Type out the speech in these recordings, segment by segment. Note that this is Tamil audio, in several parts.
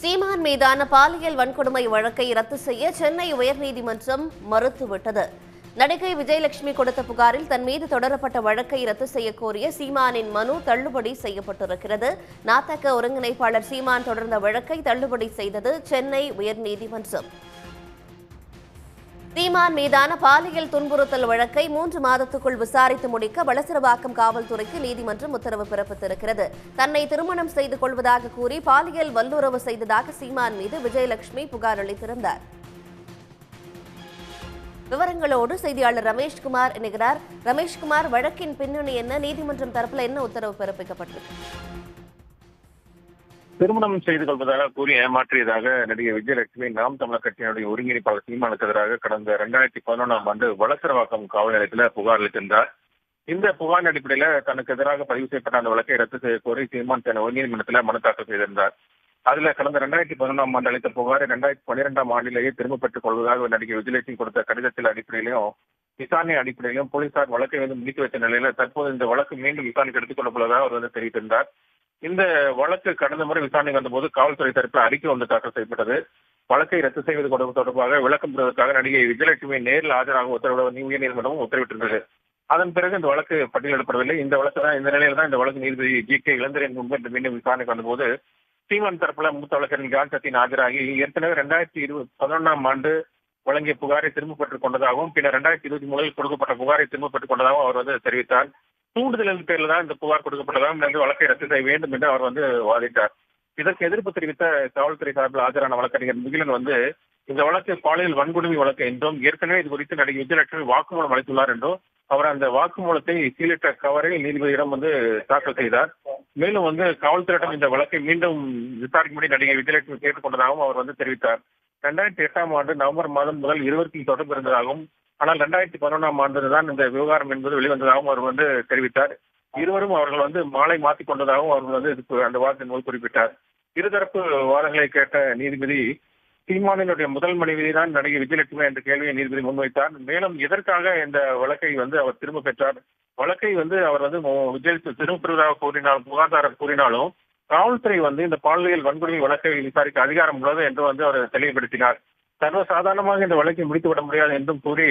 சீமான் மீதான பாலியல் வன்கொடுமை வழக்கை ரத்து செய்ய சென்னை உயர்நீதிமன்றம் மறுத்துவிட்டது. நடிகை விஜயலட்சுமி கொடுத்த புகாரில் தன் மீது தொடரப்பட்ட வழக்கை ரத்து செய்ய கோரிய சீமானின் மனு தள்ளுபடி செய்யப்பட்டிருக்கிறது. நாதக ஒருங்கிணைப்பாளர் சீமான் தொடர்ந்த வழக்கை தள்ளுபடி செய்தது சென்னை உயர்நீதிமன்றம். சீமான் மீதான பாலியல் துன்புறுத்தல் வழக்கை 3 மாதத்துக்குள் விசாரித்து முடிக்க வளசரவாக்கம் காவல்துறைக்கு நீதிமன்றம் உத்தரவு பிறப்பித்திருக்கிறது. தன்னை திருமணம் செய்து கொள்வதாக கூறி பாலியல் வல்லுறவு செய்ததாக சீமான் மீது விஜயலட்சுமி புகார் அளித்திருந்தார். விவரங்களோடு செய்தியாளர் ரமேஷ்குமார் இணைகிறார். ரமேஷ்குமார், வழக்கின் பின்னணி என்ன? நீதிமன்றம் தரப்புல என்ன உத்தரவு பிறப்பிக்கப்பட்டிருக்கு? திருமணம் செய்து கொள்வதாக கூறி ஏமாற்றியதாக நடிகை விஜயலட்சுமி நாம் தமிழர் கட்சியினுடைய ஒருங்கிணைப்பாளர் சீமானுக்கு எதிராக கடந்த 2011ஆம் ஆண்டு வளசரவாக்கம் காவல் நிலையத்தில் புகார் அளித்திருந்தார். இந்த புகார் அடிப்படையில் தனக்கு எதிராக பதிவு செய்யப்பட்ட அந்த வழக்கை ரத்து செய்ய கோரி சீமான் தன் உயர்நீதிமன்றத்தில் மனு தாக்கல் செய்திருந்தார். அதுல கடந்த 2011ஆம் ஆண்டு அளித்த புகாரை 2012ஆம் ஆண்டிலேயே திரும்ப பெற்றுக் கொள்வதாக நடிகை விஜயலட்சுமி கொடுத்த கடிதத்தில் அடிப்படையிலும் விசாரணை அடிப்படையிலும் போலீசார் வழக்கை முடித்து வைத்த நிலையில தற்போது இந்த வழக்கு மீண்டும் விசாரணைக்கு எடுத்துக் கொள்ளப்படுவதாக அவர் தெரிவித்திருந்தார். இந்த வழக்கு கடந்த முறை விசாரணை வந்தபோது காவல்துறை தரப்பில் அறிக்கை தாக்கல் செய்யப்பட்டது. வழக்கை ரத்து செய்வது தொடர்பாக விளக்கம் பெறுவதற்காக நடிகை விஜயலட்சுமி நேரில் ஆஜராக உத்தரவிட உயர்நீதிமன்றமும் உத்தரவிட்டிருந்தது. அதன் பிறகு இந்த வழக்கு பட்டியலிடப்படவில்லை. இந்த நிலையில தான் இந்த வழக்கு நீதிபதி GK இளந்திரன் முன்பு மீண்டும் விசாரணைக்கு வந்தபோது சீமான் தரப்புல மூத்த வழக்கறிஞர் ஜான் சத்தியன் ஆஜராகி ஏற்கனவே 2011ஆம் ஆண்டு வழங்கிய புகாரை திரும்ப பெற்றுக் கொண்டதாகவும் பின்னர் 2023 கொடுக்கப்பட்ட புகாரை திரும்ப பெற்றுக் கொண்டதாகவும் அவர் தெரிவித்தார். தூண்டுதலின் பேரில் தான் இந்த புகார் கொடுக்கப்பட்டதாகவும் வழக்கை ரத்து செய்ய வேண்டும் என்று அவர் வாதிட்டார். இதற்கு எதிர்ப்பு தெரிவித்த காவல்துறை சார்பில் ஆஜரான வழக்கறிஞர் முகிலன் இந்த வழக்கு பாலியல் வன்கொடுமை வழக்கு என்றும் ஏற்கனவே இது குறித்து நடிகை விஜயலட்சுமி வாக்குமூலம் அளித்துள்ளார் என்றும் அவர் அந்த வாக்குமூலத்தை சீலிட்ட கவரில் நீதிபதியிடம் தாக்கல் செய்தார். மேலும் காவல்துறையிடம் இந்த வழக்கை மீண்டும் விசாரிக்கும்படி நடிகை விஜயலட்சுமி கேட்டுக் கொண்டதாகவும் அவர் தெரிவித்தார். 2008ஆம் ஆண்டு நவம்பர் மாதம் முதல் இருவருக்கும் தொடர்பு இருந்ததாகவும் ஆனால் 2011ஆம் ஆண்டு தான் இந்த விவகாரம் என்பது வெளிவந்ததாகவும் அவர் தெரிவித்தார். இருவரும் அவர்கள் மாலை மாற்றிக் கொண்டதாகவும் அவர்கள் அந்த வாதத்தின் போது குறிப்பிட்டார். இருதரப்பு வாதங்களை கேட்ட நீதிபதி சீமானினுடைய முதல் மனைவி தான் நடிகை விஜயலட்சுமி என்ற கேள்வியை நீதிபதி முன்வைத்தார். மேலும் எதற்காக இந்த வழக்கை அவர் திரும்ப பெற்றார், வழக்கை அவர் விஜயலட்சுமி திரும்ப பெறுவதாக கூறினாலும் புகார்தாரர் கூறினாலும் காவல்துறை இந்த பாலியல் வன்கொடுமை வழக்கை விசாரிக்க அதிகாரம் உள்ளது என்று அவர் தெளிவுபடுத்தினார். சர்வசாதாரணமாக இந்த வழக்கை முடித்துவிட முடியாது என்றும் கூறி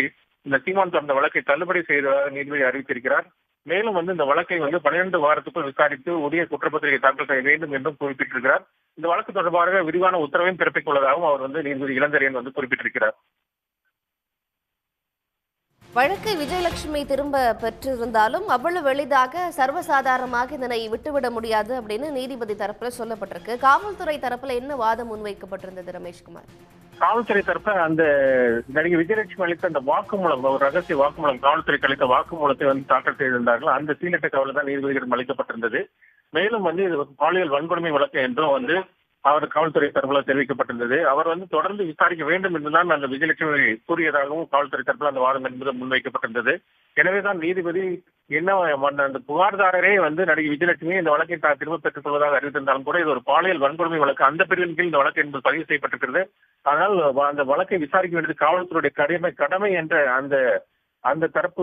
இந்த சீமான் அந்த வழக்கை தள்ளுபடி செய்ததாக நீதிபதி அறிவித்திருக்கிறார். மேலும் இந்த வழக்கை 12 வாரத்துக்குள் விசாரித்து உரிய குற்றப்பத்திரிகை தாக்கல் செய்ய வேண்டும் என்றும் குறிப்பிட்டிருக்கிறார். இந்த வழக்கு தொடர்பாக விரிவான உத்தரவையும் பிறப்பிக்க உள்ளதாகவும் அவர் நீதிபதி இளந்தரையன் குறிப்பிட்டிருக்கிறார். வழக்கை விஜயலட்சுமி திரும்ப பெற்றிருந்தாலும் அவ்வளவு எளிதாக சர்வசாதாரணமாக இதனை விட்டுவிட முடியாது அப்படின்னு நீதிபதி தரப்புல சொல்லப்பட்டிருக்கு. காவல்துறை தரப்புல என்ன வாதம் முன்வைக்கப்பட்டிருந்தது ரமேஷ்குமார்? காவல்துறை தரப்புல அந்த நடிகை விஜயலட்சுமி அளித்த அந்த வாக்குமூலம், ஒரு ரகசிய வாக்குமூலம், காவல்துறைக்கு அளித்த வாக்குமூலத்தை தாக்கல் செய்திருந்தார்கள். அந்த சீலட்ட கவலை தான் நீதிபதியிடம் அளிக்கப்பட்டிருந்தது. மேலும் இது பாலியல் வன்கொடுமை வழக்கு என்றும் அவர் காவல்துறை தரப்புல தெரிவிக்கப்பட்டிருந்தது. அவர் தொடர்ந்து விசாரிக்க வேண்டும் என்றுதான் அந்த விஜயலட்சுமி கூறியதாகவும் காவல்துறை தரப்புல அந்த வாதம் என்பது முன்வைக்கப்பட்டிருந்தது. எனவேதான் நீதிபதி என்ன அந்த புகார்தாரரே நடிகை விஜயலட்சுமி இந்த வழக்கை திரும்ப பெற்றுக் கொள்வதாக அறிவித்திருந்தாலும் கூட இது ஒரு பாலியல் வன்கொடுமை வழக்கு, அந்த பிரிவின் கீழ் இந்த வழக்கு என்பது பதிவு செய்யப்பட்டிருக்கிறது. ஆனால் அந்த வழக்கை விசாரிக்க வேண்டியது காவல்துறையுடைய கடமை என்ற அந்த தரப்பு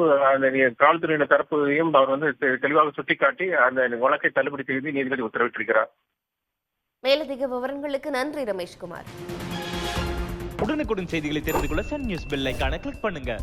காவல்துறையின் தரப்பையும் அவர் தெளிவாக சுட்டிக்காட்டி அந்த வழக்கை தள்ளுபடி செய்து நீதிபதி உத்தரவிட்டிருக்கிறார். மேலதிக விவரங்களுக்கு நன்றி ரமேஷ்குமார். உடனுக்குடன் செய்திகளை தெரிந்து கொள்ள சன் நியூஸ் பெல் ஐகானை கிளிக் பண்ணுங்க.